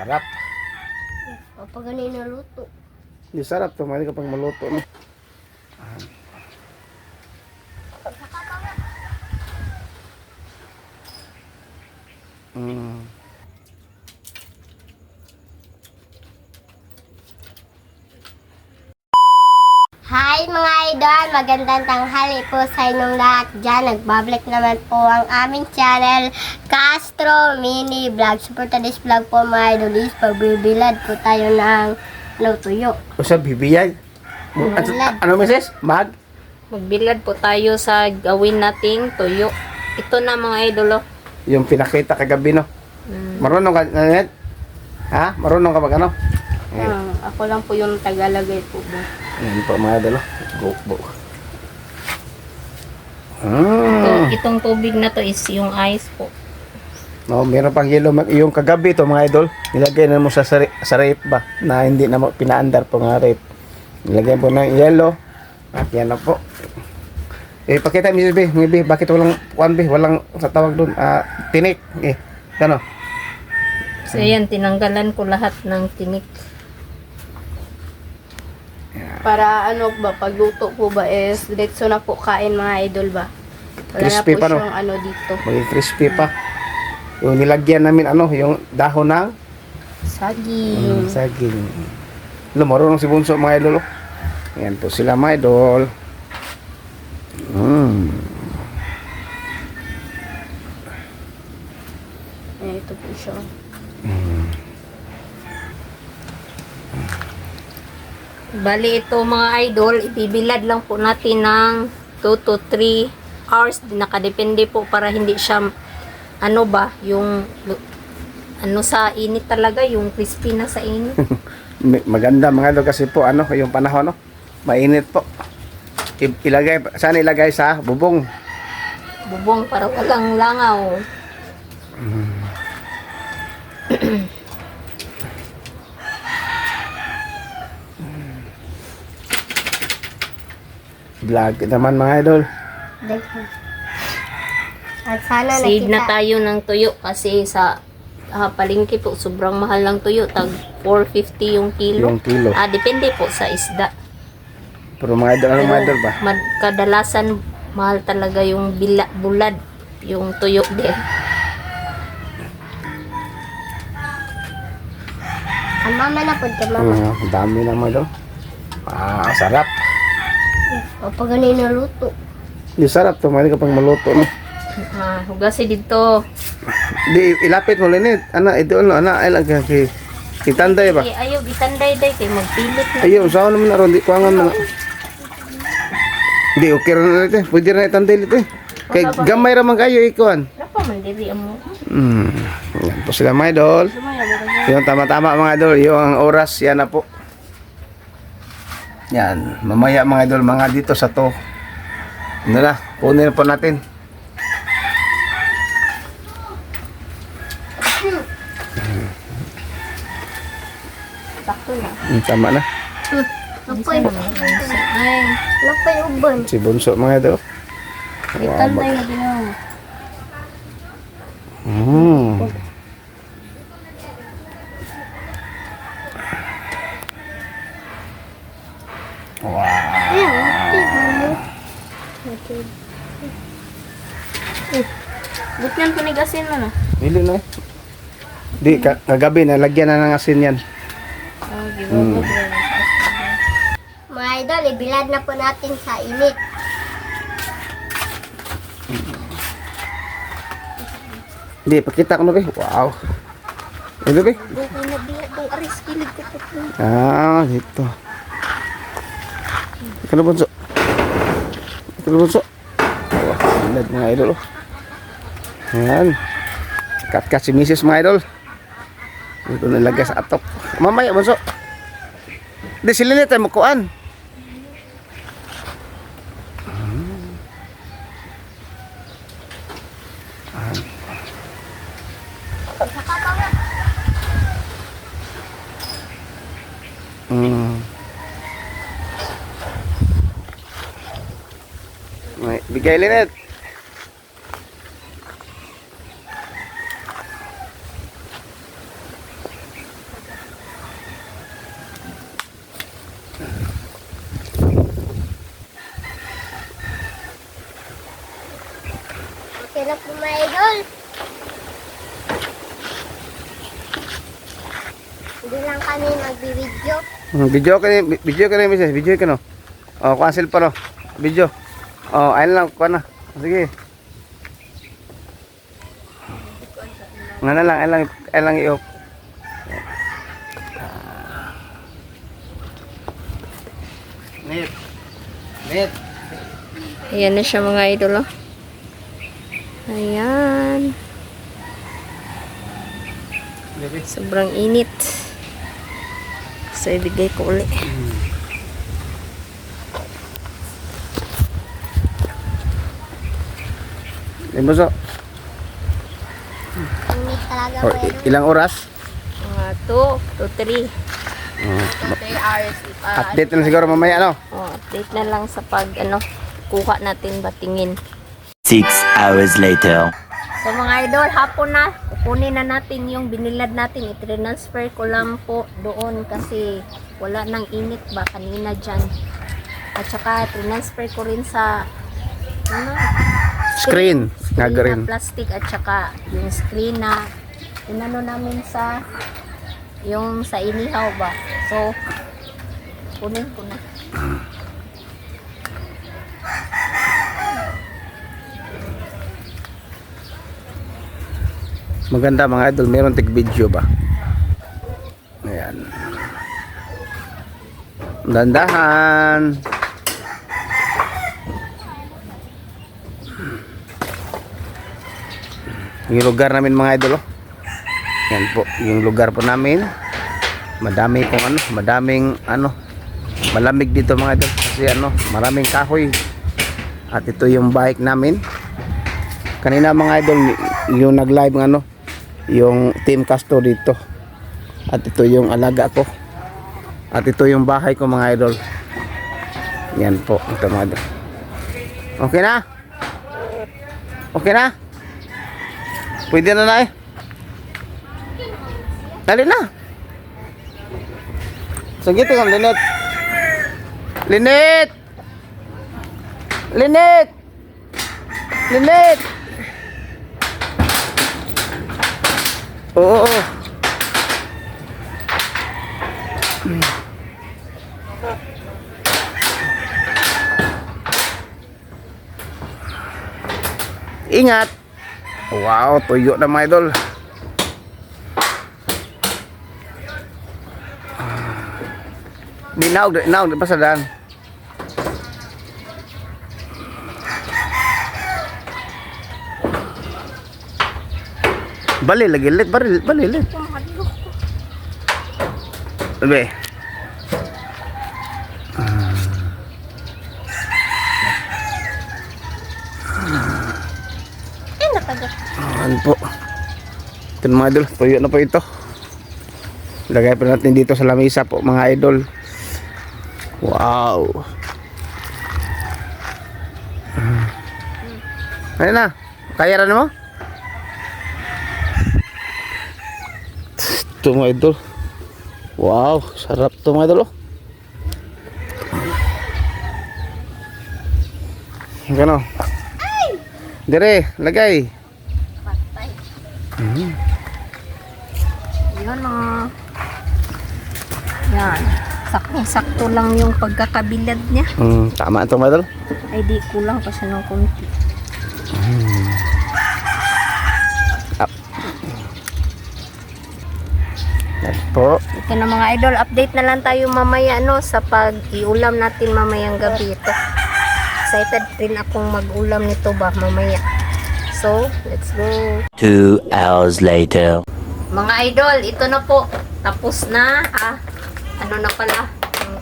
Sarap. Kapag ganun naluto. Hindi sarap to, mali kapag maluto no. Mm. Hi mga idol! Magandang tanghali po sa inyong lahat dyan. Nagbabalik naman po ang aming channel, Castro Mini Vlog. So for today's vlog po mga idol is pagbibilad po tayo ng tuyo. O sa bibiyay. Bilad. Ano meses? Magbilad po tayo sa gawin nating tuyo. Ito na mga idolo. Yung pinakita kagabi no. Marunong ka, Nanet? Ha? Marunong ka ba ano? Ako lang po yung tagalagay po. Ayan po mga idol. Go. Itong tubig na to is yung ice po. No, meron pang yellow. Yung kagabi to mga idol, nilagay na mo sa rape ba? Na hindi na mo pinaandar po nga rape. Nilagay po ng yellow. At yan na po. Pakita Mrs. B, B, bakit walang walang sa tawag doon, tinik. Ano? So yan, tinanggalan ko lahat ng tinik. Para ano ba, pagluto po ba is diretso na po kain mga idol ba? Wala Crispy na po pa, no? siyang ano dito. Maging crispy pa. Yung nilagyan namin yung dahon ng Saging. saging. Marunong si Bunso mga idol. Ayan po sila mga idol. Ito po siya. Bali ito mga idol, ibibilad lang po natin ng 2 to 3 hours. Nakadepende po para hindi siya ano ba, yung ano sa init talaga, yung crispy na sa init. Maganda mga idol kasi po yung panahon mainit po. Sana ilagay sa bubong. Bubong para walang langaw. Vlog naman mga idol. At sana Save na nakita. tayo ng tuyo kasi sa palengke po sobrang mahal ng tuyo, tag 450 yung kilo. Yung kilo. Depende po sa isda. Pero mga idol, mga idol ba? Kadalasan mahal talaga yung bulad, yung tuyo din. Ang mama na po ka mama. Ang dami na mga idol. Sarap. Kapag ganun naluto. Hindi sarap to, mali kapag maluto no. Hugasi dito. Di ilapit mo linit. Ito ay lang kay itanday ba? Ayaw gitanday day kay magpilit na. Ayaw, saan naman naroon, di kuwangan mo na. Di, okay rin na ito. Pwede rin na itanday ito. Kay gamay raman kayo, ikuan. Napa man diri mo. Yan po sila mga idol. Yung tama-tama mga idol, yung oras, yan na po. Yan, mamaya mga idol, mga dito sa to. Ano na, kunin po natin. Sakto na. Tama na. Napoy. Ay, Napoy uban. Si Bunso mga idol. itanday na din ako. Butyan panigasin mo na. Dili na eh. Di, kagabi na, lagyan na ng asin yan. Gibabot na. Mga idol, ibilad na po natin sa init. Di, pakita ko na ba? Wow. Ito ba? Bukay na biya itong aris kilig ko po. Dito. Ito na Bunso. Ito na Bunso. Wow, mga idol. Ayan. Kat si Mrs. mga idol. Ito nilagay sa atok. Mamaya Bunso. Di sila nito ay makuan. Bigay Linet. mga idol. Hindi lang kami magbibideo. Video ka na, misis. Video ka no. Oh, cancel pa no. Video. Oh, ayun lang, kuha na. Sige. Ayun lang i-off. Net. Ayan na siya mga idol, oh. Ayan. Sobrang init. So, ibigay ko ulit. Limuso. Init talaga Oh, mga idol. ilang oras? Mga 2 to 3. Oh, 3 hours. update na siguro mamaya no. Oh, update na lang sa pag, kuha natin batingin. 6 hours later. So mga idol, hapon na. Kukunin na natin yung binilad natin. I-transfer ko lang po doon kasi wala nang init ba kanina dyan. At saka transfer ko rin sa Screen. Nga na rin. plastic at saka yung screen na inano namin sa yung sa inihaw ba. So, kunin ko na. Maganda mga idol, meron tig video ba? Ayan. Dandahan. Yung lugar namin mga idol, oh. Yan po, yung lugar po namin. Madami pong malamig dito mga idol kasi maraming kahoy. At ito yung bike namin. Kanina mga idol, yung nag-live yung Team Castro dito. At ito yung alaga ko. At ito yung bahay ko mga idol. Yan po, ito mga idol. Okay na? Okay na? Pwede na na eh. Dali na. Sige, tingnan, Linet. Linet! Linet! Linet! Oo. Ingat. Wow, tuyo na mga idol. Di pa sa daan. Bali lagi lit, bali lit. Be. Ayan po. Ito mga idol, tuyo na po ito. Lagay pa natin dito sa lamesa po mga idol. Wow. Ayan na. Kaya rin mo? Ito mga idol. Wow, sarap ito mga idol. Gano? Dire, lagay. Patay. Yan o. Yan. Sakto lang yung pagkakabilad niya. Tama ito mga idol. Ay di kulang pa siya ng konti. Yan po. Ito na mga idol, update na lang tayo mamaya sa pag-iulam natin mamayang gabi ito. Excited rin akong mag-ulam nito ba mamaya. So, let's go. 2 hours later. Mga idol, ito na po. Tapos na. Ano na pala?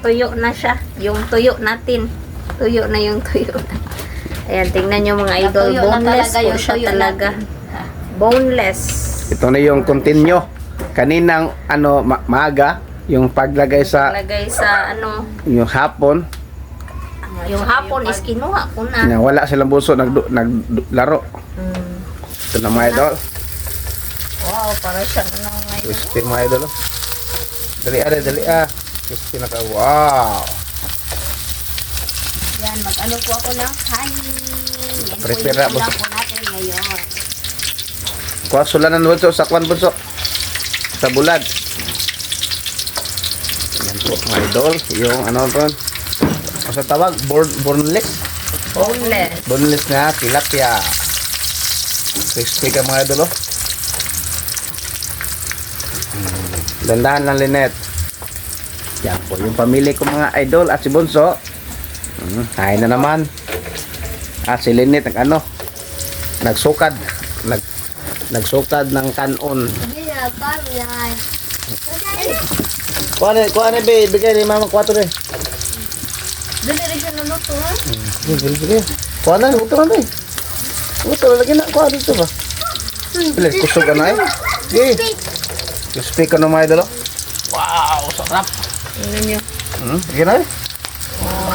Tuyo na siya. Yung tuyo natin. Tuyo na yung tuyo. Ayan, tingnan nyo mga idol. Boneless po siya talaga. Boneless. Ito na yung continue. Kaninang maaga, yung paglagay sa Lagay sa yung hapon, yung hapon is kinuha ko na. na wala silang buso naglaro. Ito na mga idol. Wow, para siyang ngayon. Crispy mga idol. Dali. Crispy na ka. Wow. Yan, mag-ano po ako ng kanin. Yan po Prepare yung na po. ulam po natin ngayon. Kuha sulanan bunso sa kwan bunso. Sa bulad. Yan po mga idol. Yung ano po. Ano tawag? Boneless. Boneless. Boneless na tilapia. Crispy ka mga idol oh. Dandahan lang Linet. Yan po yung pamili ko mga idol at si Bunso. Kain na naman. At si Linet nagsukad ng kanon. Hindi na, pamilay. Kuha na be, bigay ni Mama 4 eh. Dali rin ka naluto ha? Bigay. Kuha na, uto na be. Uto lagi na, kuha dito ba? Bilis, kusog ka na eh. Okay. Crispy ka na mga idol oh. Wow, sarap. Tingnan nyo. Sige na eh.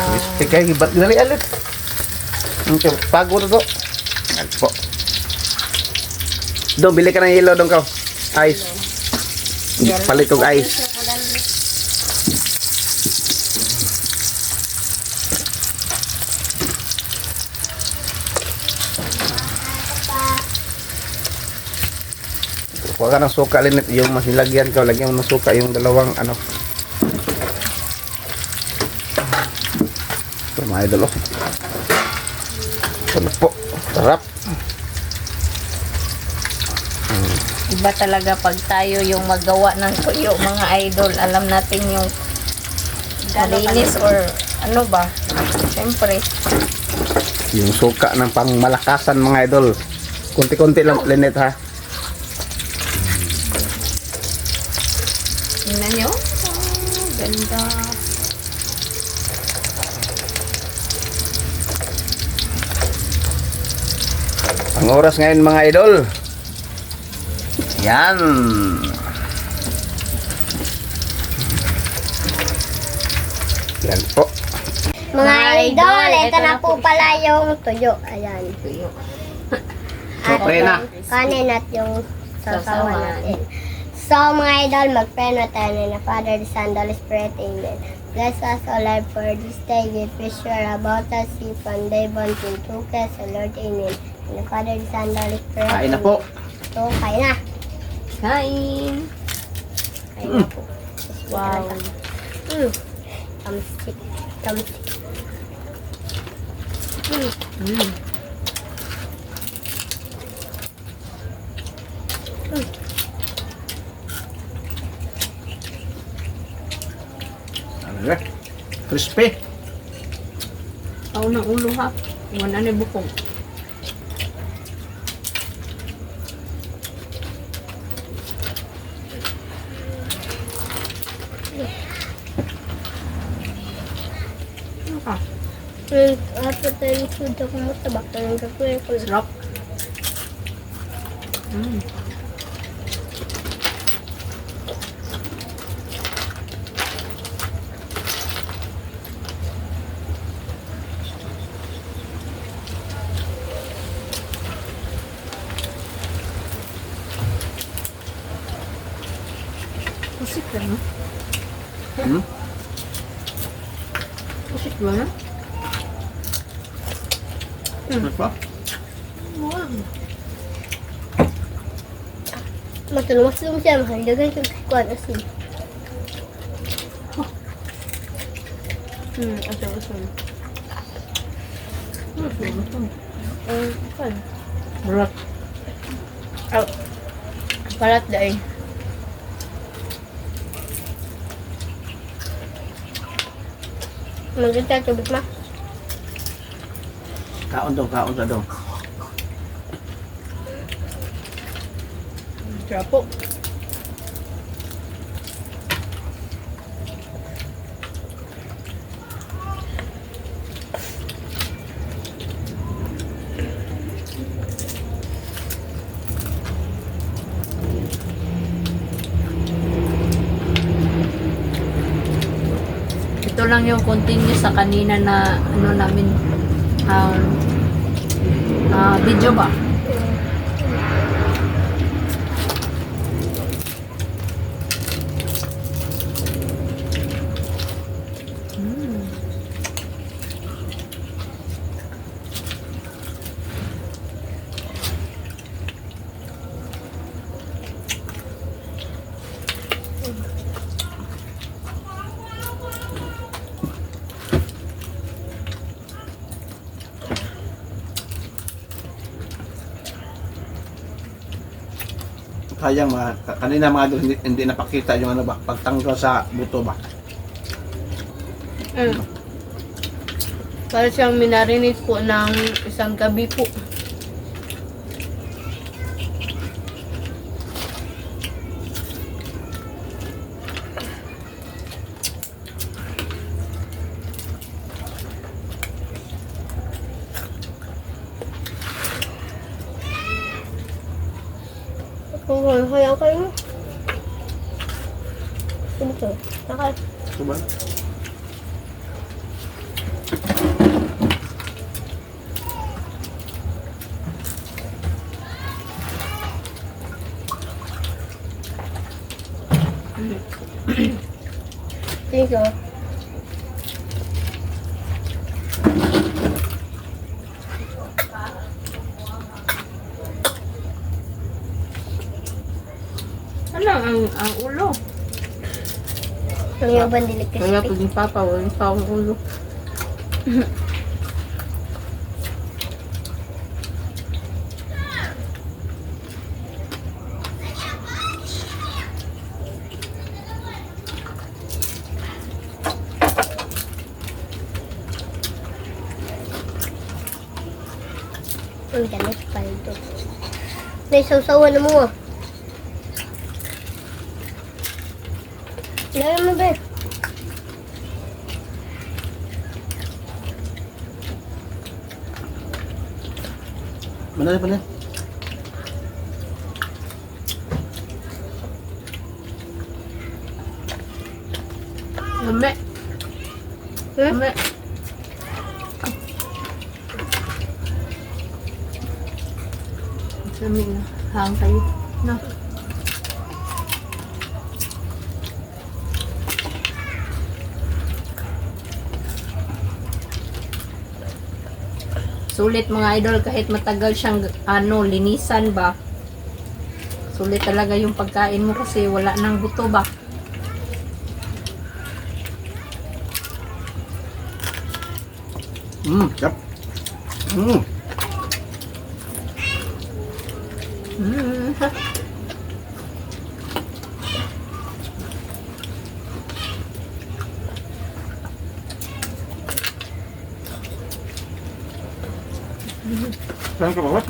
Crispy kayo, iba't ginali alit. Pagod na to. Yan po. Dong, bili ka ng yelo dong ka. Ice. Palit kong ice. Kuha ka ng suka Linet. Yung mas nilagyan ka, lagyan mo ng suka yung dalawang ano. Ito mga idol oh. Sarap po. Sarap. Iba talaga pag tayo yung magawa ng tuyo, mga idol. Alam natin yung malinis or ano ba. Siyempre. Yung suka ng pangmalakasan mga idol. Kunti-kunti lang Linet ha. Tingnan nyo. Oh, ganda. Ang oras ngayon mga idol. Yan. Yan po. Mga idol, ito na po pala yung tuyo. Ayan. Tuyo. Okay na. Kanin at yung sasawan natin. So mga idol, mag-pray tayo na Father, the Son, the Holy Spirit, Amen. Bless us, O Lord, for this day. Give us sure about us, if one day born to us, O Lord, Amen. And the Father, the Son, the Holy Spirit, Kain na Amen. po. So, kain na. Kain. Kain na po. Wow. Thumbstick. Thumbstick. Ano ba? Crispy. Tao ng ulo ha. Iwan na ni bukong. Ano ka? Apat na yung food ako matabak na yung gagawin ko. Sarap. Pusik ka no? Pusik ba na? Ano pa? Matulong siya, mahaligan yung kikuan asin. Asal-asal. Berat. Palat dahil. Maganda tubig ma. Kaon sa dong. Trapo. Ito lang yung continue sa kanina na ano namin video ba? Sayang kanina mga idol, hindi napakita yung ano ba, pagtanggal sa buto ba. Para siyang minarinis po ng isang gabi po. Kaya kayo. Ito. Nakal. Ito ba? Dito. Ano ang ulo? Ang yung bandilig kasi. Kaya pag ni Papa, wala pa akong ulo. Ang ganas pa ito. May sausawan na mo. Lalo mo ba? Mana? Lame. Lame. Lame na. Hang kayo. Na. Sulit mga idol kahit matagal siyang linisan ba. Sulit talaga yung pagkain mo kasi wala nang buto ba. Yep. Saan ka ba?